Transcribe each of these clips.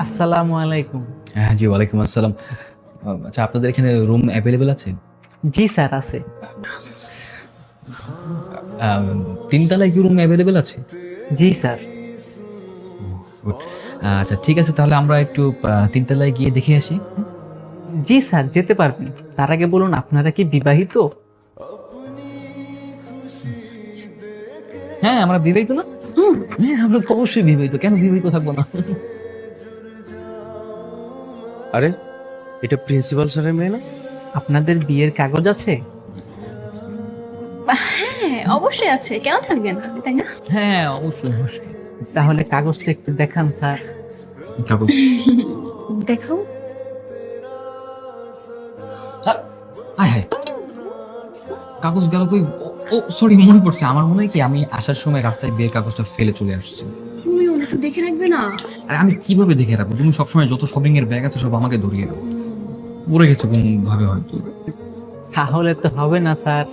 আসসালামু আলাইকুম। হ্যাঁ জি, ওয়ালাইকুম আসসালাম। আচ্ছা, আপনাদের এখানে রুম অ্যাভেলেবেল আছে? জি স্যার, আছে। আম, তিনতলায় কি রুম অ্যাভেলেবেল আছে? জি স্যার। গুড। আচ্ছা ঠিক আছে, তাহলে আমরা একটু তিনতলায় গিয়ে দেখে আসি। জি স্যার, যেতে পারবেন। তার আগে বলুন, আপনারা কি বিবাহিত? হ্যাঁ, আমরা বিবাহিত না? হ্যাঁ, আমরা তো অবশ্যই বিবাহিত, কেন বিবাহিত থাকবো না? আরে, এটা প্রিন্সিপাল স্যারের মেয়ে না? আপনাদের বিয়ের কাগজ আছে? হ্যাঁ, অবশ্যই আছে, কেন থাকবে না, তাই না? হ্যাঁ অবশ্যই অবশ্যই। তাহলে কাগজটা একটু দেখান স্যার। কাগজ? দেখাও। হায় হায়, কাগজ গেল কই? ও সরি, মনে পড়ছে। আমার মনে হয় কি, আমি আসার সময় রাস্তায় বিয়ের কাগজটা ফেলে চলে আসছি। তুমি একটু দেখে রাখবে না? আর আমি কিভাবে দেখে রাখবো? তুমি সবসময় যত শপিং এর ব্যাগ আছে সব আমাকে ধরিয়ে দাও। পড়ে গেছে কোন ভাবে হয়তো। তাহলে তো হবে না স্যার।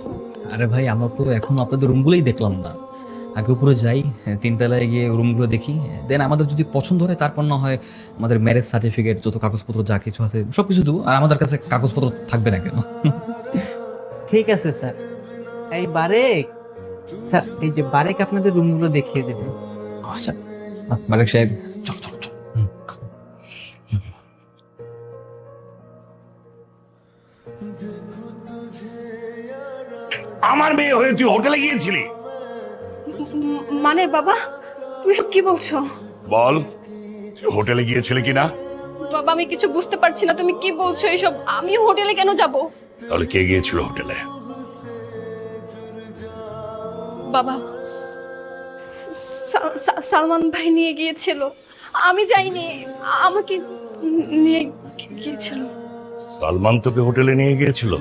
আরে ভাই, আমরা তো এখন আপনাদের রুমগুলোই দেখলাম না। আগে উপরে যাই, তিনতলায় গিয়ে রুমগুলো দেখি, দেন আমাদের যদি পছন্দ হয় তারপর না হয় আমাদের ম্যারেজ সার্টিফিকেট, যত কাগজপত্র যা কিছু আছে সবকিছু দেবো। আর আমাদের কাছে কাগজপত্র থাকবে না কেন? ঠিক আছে স্যার। এই বারেক স্যার, এই যে বারেক আপনাদের রুমগুলো দেখিয়ে দেবেন। আচ্ছা, মালিক সাহেব, চল চল চল। আমার মেয়ে হয়ে তুই হোটেলে গিয়েছিলি? মানে বাবা, তুমি সব কি বলছো? বল, তুই হোটেলে গিয়েছিলি কিনা? বাবা, আমি কিছু বুঝতে পারছি না, তুমি কি বলছো এইসব? আমি হোটেলে কেন যাব? তাহলে কে গিয়েছিল হোটেলে? বাবা, সালমান ভাই নিয়ে গিয়েছিল, আমি যাইনি। আমাকে নিয়ে গিয়েছিল। সালমান তোকে হোটেলে নিয়ে গিয়েছিল?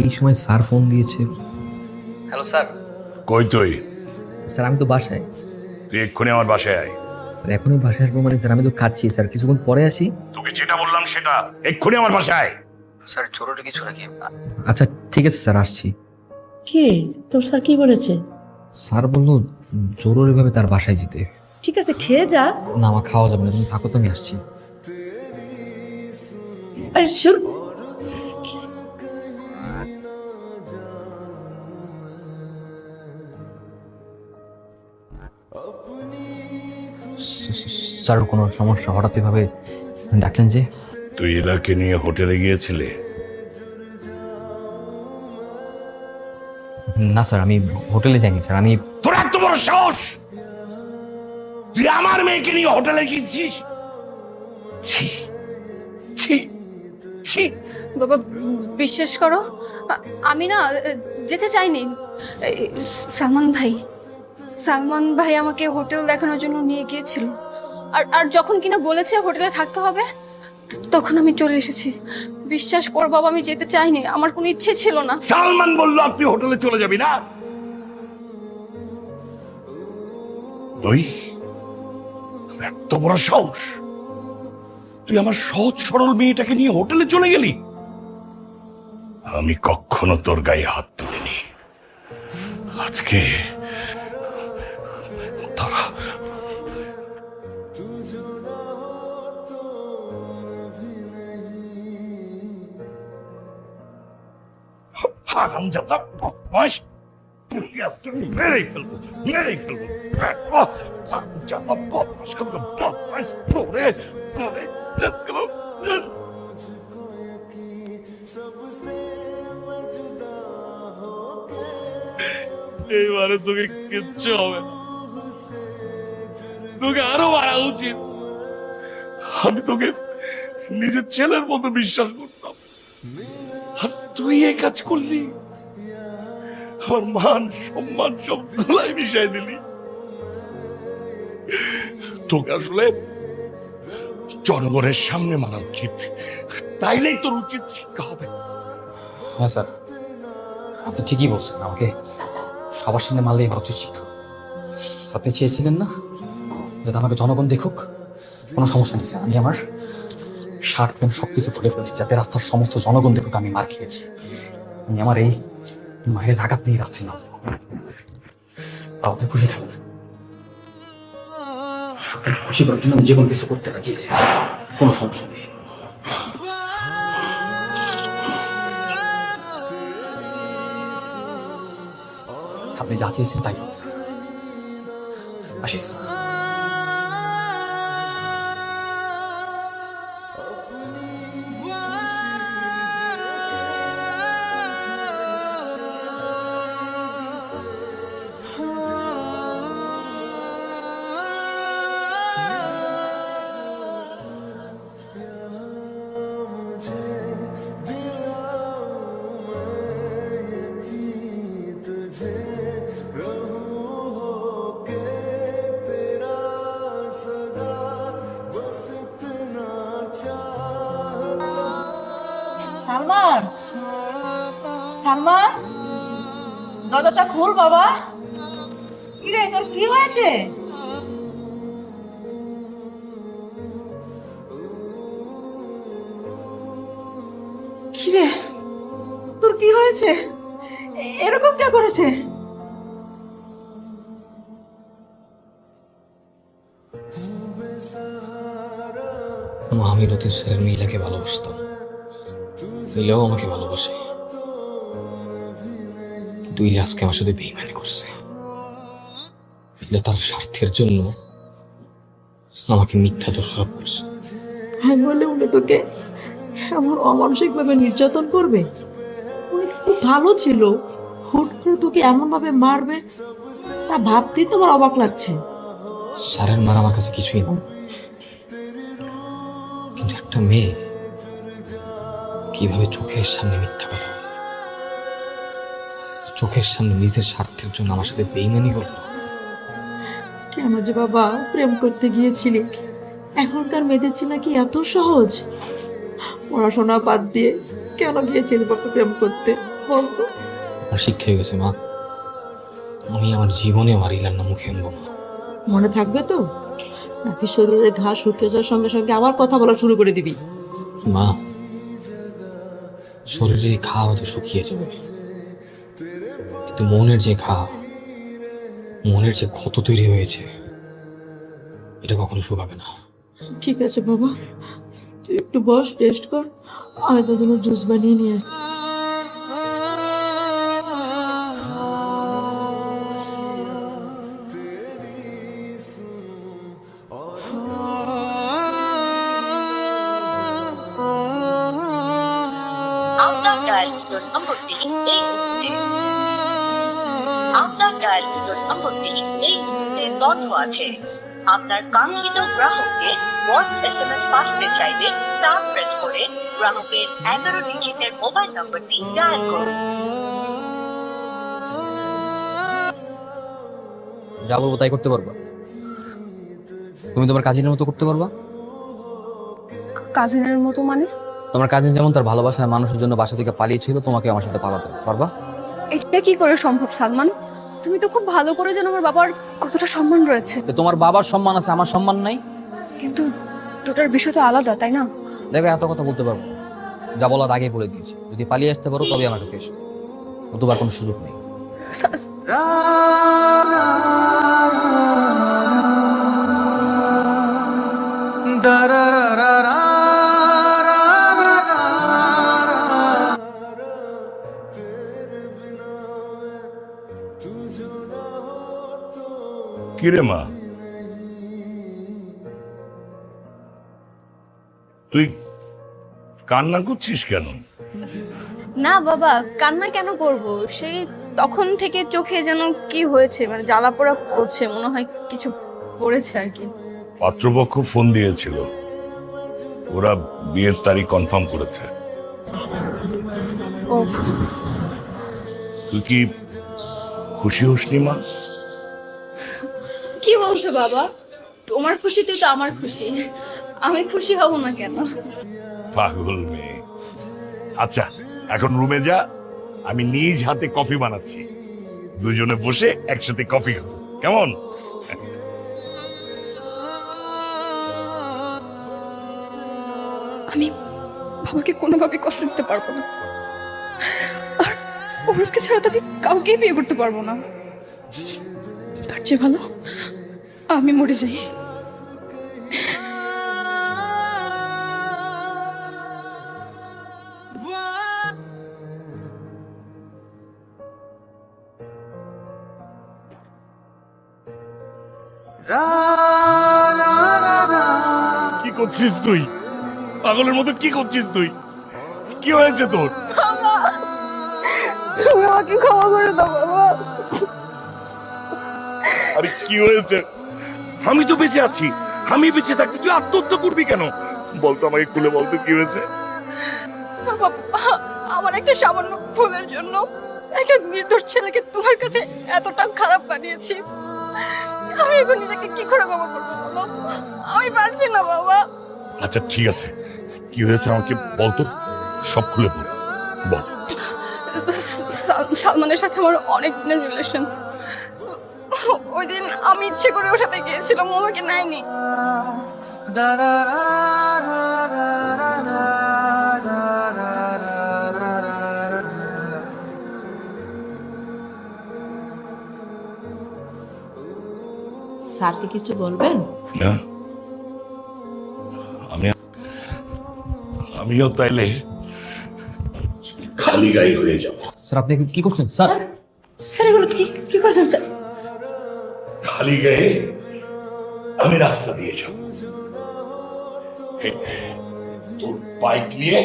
এই সময় স্যার ফোন দিয়েছে। Hello sir. কই তুই? স্যার আমি তো বাসায়। তুই এক্ষুনি আমার বাসায় আয়। স্যার এখনই বাসায় আসবো মানে? স্যার আমি তো খাচ্ছি স্যার, কিছুক্ষণ পরে আসি। তোকে যেটা বললাম সেটা, এক্ষুনি আমার বাসায় আয়। স্যার জরুরি কিছু নাকি? আচ্ছা ঠিক আছে স্যার, আসছি। কি রে, তোর স্যার কি বলেছে? স্যার বললো জরুরিভাবে তার বাসায় যেতে। ঠিক আছে, খেয়ে যা। না, আমার খাওয়া যাবে না, তুমি থাকো, তো আমি আসছি। আরে শুন, স্যার কোনো সমস্যা? হঠাৎ এভাবে ডাকলেন যে? তুই এলাকে নিয়ে হোটেলে গিয়েছিলি? না স্যার, আমি হোটেলে যাইনি স্যার। আমি তোর এত বড় সাহস! তুই আমার মেয়েকে নিয়ে হোটেলে গিয়েছিস? ছি ছি ছি! বাবা, বিশ্বাস করো, আমি না যেতে চাইনি। এই, সালমান ভাই আমাকে হোটেল দেখানোর জন্য নিয়ে গিয়েছিল। আর আর যখন কিনা বলেছে হোটেলে থাকতে হবে, তখন আমি চলে এসেছি। বিশ্বাস কর বাবা, আমি যেতে চাইনি, আমার কোনো ইচ্ছে ছিল না। সালমান বললো আপনি হোটেলে চলে যাবি না? তুই, তোর এত বড় সাহস! তুই আমার সহজ সরল মেয়েটাকে নিয়ে হোটেলে চলে গেলি? আমি কখনো তোর গায়ে হাত তুলিনি। আজকে তারা হারামজাদা বদমাশ! তোকে আজকে আমি মেরেই ফেলবো, মেরেই ফেলবো। হারামজাদা বদমাশ, কোথাকার বদমাশ! তোরে তোরে এইবারে তোকে কিচ্ছু হবে না, তোকে আরো মারা উচিত। আমি তোকে নিজের ছেলের মতো বিশ্বাস করতাম, আর তুই এই কাজ করলি। আমার মান সম্মান সব ধুলাই মিশাই দিলি। তোকে আসলে জনগণের সামনে মারা উচিত, তাইলেই তোর উচিত শিক্ষা হবে। হ্যাঁ স্যার, আপনি ঠিকই বলছেন। আমাকে সবার সামনে মারলেই আমার উচিত শিক্ষা। আপনি চেয়েছিলেন না যাতে আমাকে জনগণ দেখুক, কোনো সমস্যা নেই স্যার, আমি আমার শার্ট প্যান্ট সবকিছু খুলে ফেলেছি যাতে রাস্তার সমস্ত জনগণ দেখুক আমি মার খেয়েছি। আমি আমার এই মায়ের আঘাত নিয়ে রাস্তায় নাম আপনি খুশি থাকুন। আপনাকে খুশি করার জন্য আমি যে কোনো কিছু করতে রাজি আছি, কোনো সমস্যা নেই। আপনি যা চেয়েছেন তাই হোক স্যার, আসি স্যার। সালমান, সালমান, দরজাটা খোল বাবা। কিরে, তোর কি হয়েছে? কিরে, তোর কি হয়েছে? এরকম কে করেছে? আমি লতিফ স্যারের মিলাকে ভালোবাসতাম, মিলাও আমাকে ভালোবাসে, কিন্তু ইলা আজকে আমার সাথে বেইমানি করছে। ইলা তার স্বার্থের জন্য আমাকে মিথ্যা দোষারোপ করছে। আমি বলে উনি তোকে এমন অমানসিক ভাবে নির্যাতন করবে? উনি তো খুব ভালো ছিল, হুট করে তোকে এমন ভাবে মারবে তা ভাবতেই তো আমার অবাক লাগছে। স্যারের মার আমার কাছে কিছুই না, কিন্তু একটা মেয়ে কিভাবে চোখের সামনে মিথ্যা কথা বলে, চোখের সামনে নিজের স্বার্থের জন্য আমার সাথে বেইমানি করলো। কেন যে বাবা প্রেম করতে গিয়েছিলি? এখনকার মেয়েদের চেনা কি এত সহজ? পড়াশোনা বাদ দিয়ে কেন গিয়েছিলি বাবা প্রেম করতে বলতো? আমার শিক্ষা হয়ে গেছে মা, আমি আমার জীবনে আমার ইলার না মুখে আনবো না। মনে থাকবে তো, নাকি শরীরের ঘা শুকিয়ে যাওয়ার সঙ্গে সঙ্গে আবার কথা বলা শুরু করে দিবি? মা, শরীরের ঘা হয়তো শুকিয়ে যাবে, কিন্তু মনের যে ঘা, মনের যে ক্ষত তৈরি হয়েছে, এটা কখনো শুকাবে না। ঠিক আছে বাবা, তুই একটু বস, রেস্ট কর, আমি তোর জন্য জুস বানিয়ে নিয়ে আসি। আপনার ডায়ালিত নম্বরটি এই মুহূর্তে বন্ধ আছে। আপনার কাঙ্ক্ষিত গ্রাহককে ভয়েস SMS পাঠাতে চাইলে স্টার প্রেস করে গ্রাহকের 11 ডিজিটের মোবাইল নম্বরটি ডায়াল করুন। যা বলবো তাই করতে পারবা? তুমি তোমার কাজিনের মতো করতে পারবা? কাজিনের মতো মানে? তোমার কাজিন যেমন তার ভালোবাসার মানুষের জন্য বাসা থেকে পালিয়েছিল, তোমাকে আমার সাথে পালাতে পারবা? এটা কি করে সম্ভব সালমান? তুমি তো খুব ভালো করে জানো আমার বাবার কতটা সম্মান রয়েছে। তো তোমার বাবার সম্মান আছে, আমার সম্মান নাই? কিন্তু দুটার বিষয় তো আলাদা, তাই না? দেখো, এত কথা বলতে পারবো না। যা বলার আগে বলে দিয়েছি, যদি পালিয়ে আসতে পারো তবে আমার কাছে এসো, নতুবা কোনো সুযোগ নেই। কিরে মা, তুই কান্না করছিস কেন? না বাবা, কান্না কেন করব? সেই তখন থেকে চোখে যেন কি হয়েছে, মানে জ্বালা পোড়া করছে, মনে হয় কিছু পড়েছে আর কি। পাত্রপক্ষ ফোন দিয়েছিল, ওরা বিয়ের তারিখ কনফার্ম করেছে। ও, তুই কি খুশি হসনি মা? কি বলছো বাবা? তোমার খুশিতে তো আমার খুশি, আমি খুশি হব না কেন? পাগল মেয়ে। আচ্ছা, এখন রুমে যা, আমি নিজ হাতে কফি বানাচ্ছি, দুজনে বসে একসাথে কফি খাবো, কেমন? আমি বাবাকে কোনোভাবেই কষ্ট দিতে পারবো না। আর অরূপকে ছাড়া তো আমি কাউকেই বিয়ে করতে পারবো না। তার চেয়ে ভালো আমি মরে যাই। কি করছিস তুই? পাগলের মতো কি করছিস তুই? কি হয়েছে তোর? তুমি আমাকে ক্ষমা করে দাও বাবা। আরে কি হয়েছে? আমি তো বেঁচে আছি। আমি বেঁচে থাকতে তুই আত্মহত্যা করবি কেন? বলতো, আমাকে খুলে বলতো কি হয়েছে? বাবা, আমার একটা সামান্য ভুলের জন্য একটা নির্দোষ ছেলেকে তোমার কাছে এতটা খারাপ বানিয়েছি। আমি এখন নিজেকে কি করে ক্ষমা করবো বলো? আমি পারছি না বাবা। আচ্ছা ঠিক আছে, কি হয়েছে আমাকে বলতো, সব খুলে বল। বল। সালমানের সাথে আমার অনেক দিনের রিলেশন। ওই দিন আমি ইচ্ছে করে ওর সাথে গিয়েছিলাম, ও আমাকে নেয়নি। স্যারকে কিছু বলবেন? না, আমিও তাইলে খালি গায়ে হয়ে যাব। স্যার আপনি কি করছেন স্যার? স্যার এগুলো কি কি করছেন স্যার? খালি গায়ে আমি রাস্তা দিয়ে যাব। তোর বাইক নিয়ে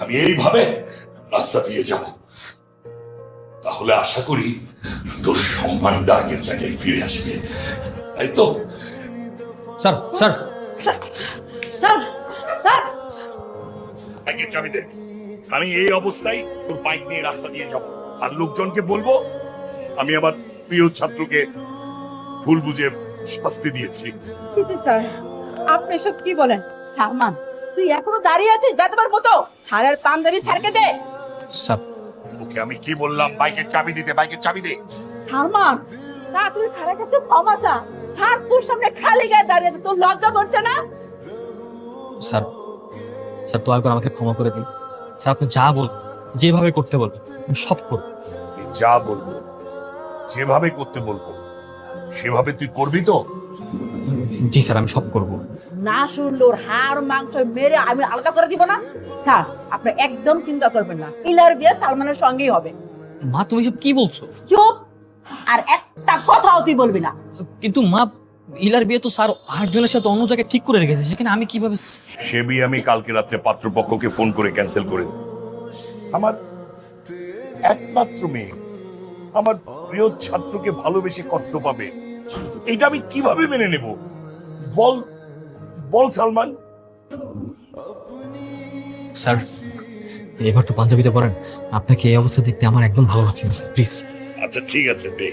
আমি এইভাবে রাস্তা দিয়ে যাব, তাহলে আশা করি তোর সম্মানটা আগের জায়গায় ফিরে আসবে, তাই তো? Sir sir sir sir sir বাইকের চাবি দে। আমি এই অবস্থায় তোর বাইক নিয়ে রাস্তা দিয়ে যাব, আর লোকজনকে বলবো আমি আমার প্রিয় ছাত্রকে ভুল বুঝে শাস্তি দিয়েছি। স্যার আপনি এসব কি বলেন? সালমান তুই এখনো দাঁড়িয়ে আছিস বেতবার মতো? স্যারের পাঞ্জাবি স্যারকে দে। স্যার ওকে আমি কি বললাম? বাইকের চাবি দিতে, বাইকের চাবি দে। সালমান তুই স্যারের কাছে ক্ষমা চা। স্যার তোর সামনে খালি গায়ে দাঁড়িয়ে আছে, তোর লজ্জা করছে না? স্যার স্যার দয়া করে আমাকে ক্ষমা করে দিন। স্যার আপনি যা বল, যেভাবে করতে বলবেন আমি সব করব। আমি যা বলবো, যেভাবে করতে বলবো সেভাবে তুই করবি তো? জি স্যার আমি সব করব। না শুনলে ওর হাড় মাংস মেরে আমি আলাদা করে দিব না। স্যার আপনি একদম চিন্তা করবেন না, ইলার বিয়ে সালমানের সঙ্গেই হবে। মা তুমি সব কি বলছো? চুপ, আর একটা কথাও তুই বলবি না। কিন্তু মা ইলার বিয়ে তো স্যার আরেকজনের সাথে অন্য জায়গায় ঠিক করে রেখেছে, সেখানে আমি কিভাবে? সে বিয়ে আমি কালকে রাত্রে পাত্রপক্ষকে ফোন করে ক্যান্সেল করে দেব। আমার একমাত্র মেয়ে আমার প্রিয় ছাত্রকে ভালোবেসে কষ্ট পাবে, এটা আমি কিভাবে মেনে নেব? বল বল সালমান। স্যার এবার তো পাঞ্জাবিটা পরেন, আপনাকে এই অবস্থা দেখতে আমার একদম ভালো লাগছে না প্লিজ। আচ্ছা ঠিক আছে, দে,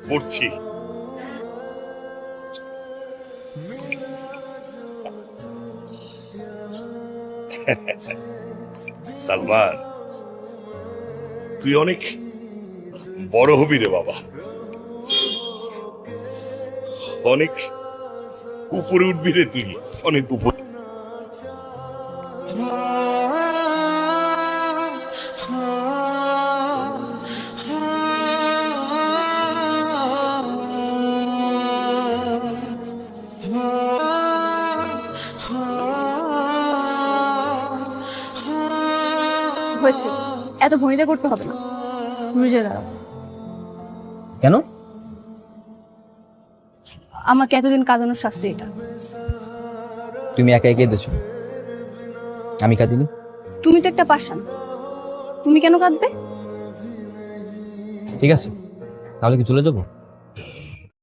পড়ছি। সালমান তুই অনেক বড় হবি রে বাবা, অনেক উপরে উঠবি রে তুই, অনেক উপরে। হয়েছে, এত ভনিতা করতে হবে না, তুমি যে দাঁড়াও। কেন? আমাকে এতদিন কাঁদানোর শাস্তি এটা। তুমি একা একা কেঁদেছো, আমি কাঁদিনি। তুমি তো একটা পাষাণ, তুমি কেন কাঁদবে? ঠিক আছে তাহলে কি চলে যাবো?